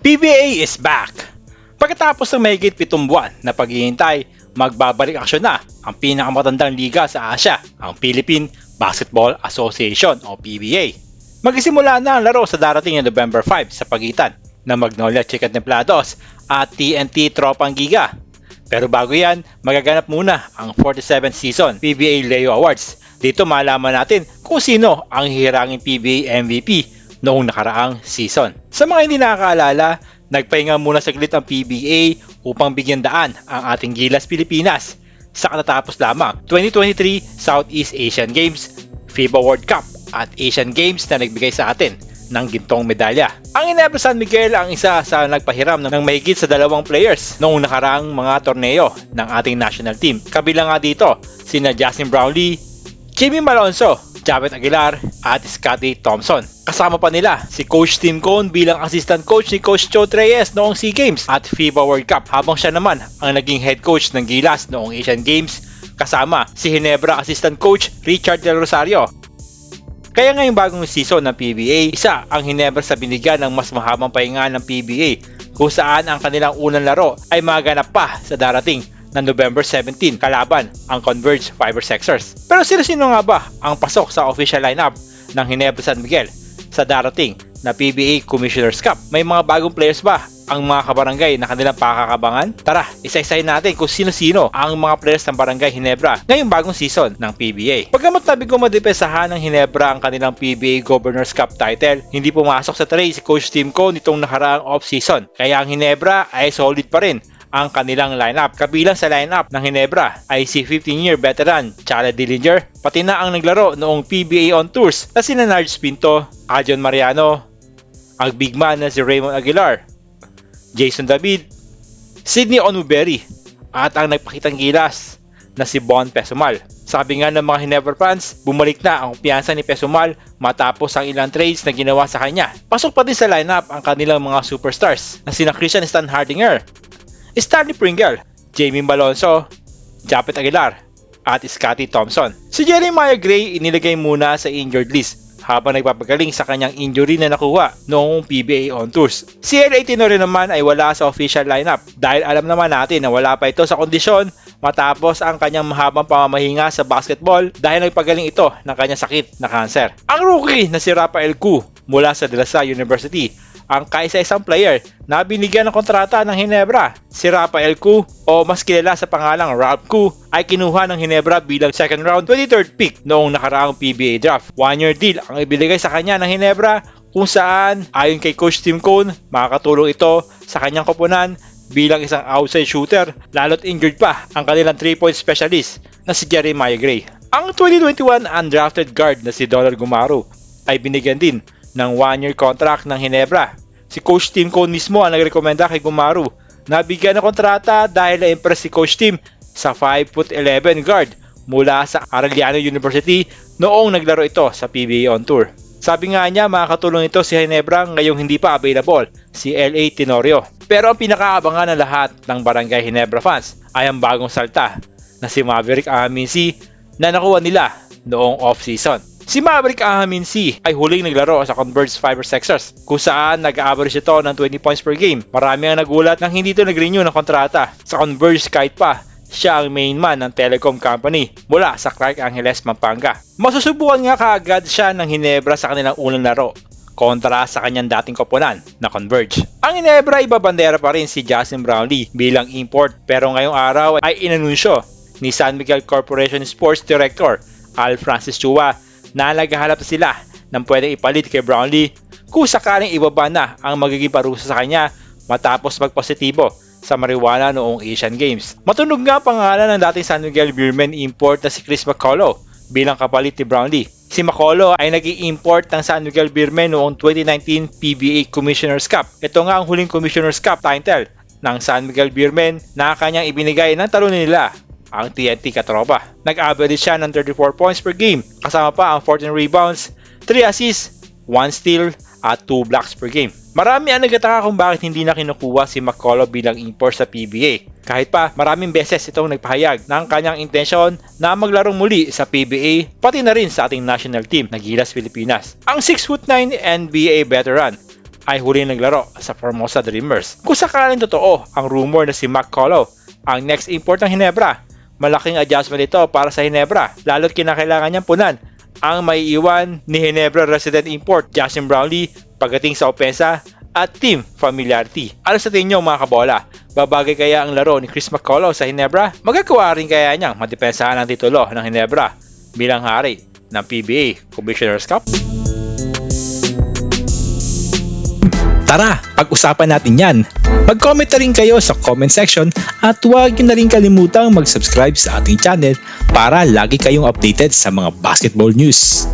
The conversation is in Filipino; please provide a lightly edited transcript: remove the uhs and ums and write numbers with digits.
PBA is back! Pagkatapos ng mahigit 7 buwan na paghihintay, magbabalik aksyon na ang pinakamatandang liga sa Asia, ang Philippine Basketball Association o PBA. Magsisimula na ang laro sa darating na November 5 sa pagitan ng Magnolia Chicken Templados at TNT Tropang Giga. Pero bago yan, magaganap muna ang 47th season PBA Leo Awards. Dito malaman natin kung sino ang hihiranging PBA MVP noong nakaraang season. Sa mga hindi nakakaalala, nagpahinga muna saglit ang PBA upang bigyan daan ang ating Gilas Pilipinas sa katatapos lamang 2023 Southeast Asian Games, FIBA World Cup at Asian Games na nagbigay sa atin ng gintong medalya. Ang Ginebra San Miguel ang isa sa nagpahiram ng mahigit sa 2 players noong nakaraang mga torneo ng ating national team. Kabilang nga dito sina Justin Brownlee, Jimmy Malonzo, Javed Aguilar at Scotty Thompson. Kasama pa nila si Coach Tim Cone bilang assistant coach ni Coach Joe Reyes noong SEA Games at FIBA World Cup, habang siya naman ang naging head coach ng Gilas noong Asian Games, kasama si Ginebra assistant coach Richard Del Rosario. Kaya ngayong bagong season ng PBA, isa ang Ginebra sa binigyan ng mas mahabang pahinga ng PBA, kung saan ang kanilang unang laro ay maganap pa sa darating na November 17 kalaban ang Converge Fiber Sexers. Pero sino-sino nga ba ang pasok sa official lineup ng Ginebra San Miguel sa darating na PBA Commissioner's Cup? May mga bagong players ba ang mga kabarangay na kanilang pakakabangan? Tara, isa-isahin natin kung sino-sino ang mga players ng Barangay Ginebra ngayong bagong season ng PBA. Pagkamot nabi ko madepensahan ng Ginebra ang kanilang PBA Governor's Cup title, hindi pumasok sa tray si Coach Tim Cone nitong nakaraang off-season. Kaya ang Ginebra ay solid pa rin ang kanilang lineup. Kabilang sa lineup ng Ginebra ay si 15-year veteran Chala Dillinger, pati na ang naglaro noong PBA on tours na sina Nards Pinto, Adjon Mariano, ang big man na si Raymond Aguilar, Jason David, Sydney Onuberry, at ang nagpakitang gilas na si Bon Pesumal. Sabi nga ng mga Ginebra fans, bumalik na ang kumpiyansa ni Pesumal matapos ang ilang trades na ginawa sa kanya. Pasok pa din sa lineup ang kanilang mga superstars na sina Christian Stan Hardinger, Stanley Pringle, Jamie Malonzo, Japet Aguilar, at Scotty Thompson. Si Jeremiah Gray inilagay muna sa injured list habang nagpapagaling sa kanyang injury na nakuha noong PBA on tours. Si LA Tenorio naman ay wala sa official lineup dahil alam naman natin na wala pa ito sa kondisyon matapos ang kanyang mahabang pamamahinga sa basketball dahil nagpagaling ito ng kanyang sakit na cancer. Ang rookie na si Rafael Ku mula sa De La Salle University ang kaisa-isang player na binigyan ng kontrata ng Ginebra. Si Rafael Ku, o mas kilala sa pangalang Ralph Ku, ay kinuha ng Ginebra bilang second round 23rd pick noong nakaraang PBA draft. 1-year deal ang ibinigay sa kanya ng Ginebra, kung saan ayon kay Coach Tim Cone, makakatulong ito sa kanyang koponan bilang isang outside shooter, lalo't injured pa ang kanilang 3-point specialist na si Jeremiah Gray. Ang 2021 undrafted guard na si Donald Gumaro ay binigyan din ng 1-year contract ng Ginebra. Si Coach Tim Cone mismo ang nagrekomenda kay Gumaro na bigyan ng kontrata dahil na-impress si Coach Tim sa 5'11" guard mula sa Arellano University noong naglaro ito sa PBA on tour. Sabi nga niya, makakatulong ito si Ginebra ngayong hindi pa available si LA Tenorio. Pero ang pinakaabangan ng lahat ng Barangay Ginebra fans ay ang bagong salta na si Maverick Ahaminsi na nakuha nila noong off-season. Si Maverick Ahaminsi ay huling naglaro sa Converge Fiber Sexers, kung saan nag-average ito ng 20 points per game. Marami ang nagulat nang hindi ito nag-renew ng kontrata sa Converge kahit pa siya ang main man ng telecom company mula sa Clark Angeles, Pampanga. Masusubukan nga kaagad siya ng Ginebra sa kanilang unang laro kontra sa kanyang dating koponan na Converge. Ang Ginebra ibabandera pa rin si Justin Brownlee bilang import, pero ngayong araw ay inanunsyo ni San Miguel Corporation Sports Director Al Francis Chua na naghahanap na sila ng pwedeng ipalit kay Brownlee kung sakaling ibaba na ang magiging parusa sa kanya matapos magpositibo sa marijuana noong Asian Games. Matunog nga pangalan ng dating San Miguel Beermen import na si Chris McCullough bilang kapalit ni Brownlee. Si McCullough ay naging import ng San Miguel Beermen noong 2019 PBA Commissioner's Cup. Ito nga ang huling Commissioner's Cup title ng San Miguel Beermen na kanyang ibinigay ng talunin nila, ang TNT Katropa. Nag-average siya ng 34 points per game, kasama pa ang 14 rebounds, 3 assists, 1 steal, at 2 blocks per game. Marami ang nagtataka kung bakit hindi na kinukuha si McCullough bilang import sa PBA. Kahit pa maraming beses itong nagpahayag ng kanyang intensyon na maglarong muli sa PBA, pati na rin sa ating national team na Gilas Pilipinas. Ang 6'9" NBA veteran ay huli naglaro sa Formosa Dreamers. Kung sakaling totoo ang rumor na si McCullough ang next import ng Ginebra, malaking adjustment ito para sa Ginebra, lalo't kinakailangan niyang punan ang maiiwan ni Ginebra resident import Justin Brownlee pagdating sa opensa at team familiarity. Ano sa tingin niyo mga kabola? Babagay kaya ang laro ni Chris McCullough sa Ginebra? Magagawa rin kaya niyang madepensahan ang titulo ng Ginebra bilang hari ng PBA Commissioner's Cup? Tara, pag-usapan natin yan. Mag-comment na rin kayo sa comment section at huwag nyo na rin kalimutang mag-subscribe sa ating channel para lagi kayong updated sa mga basketball news.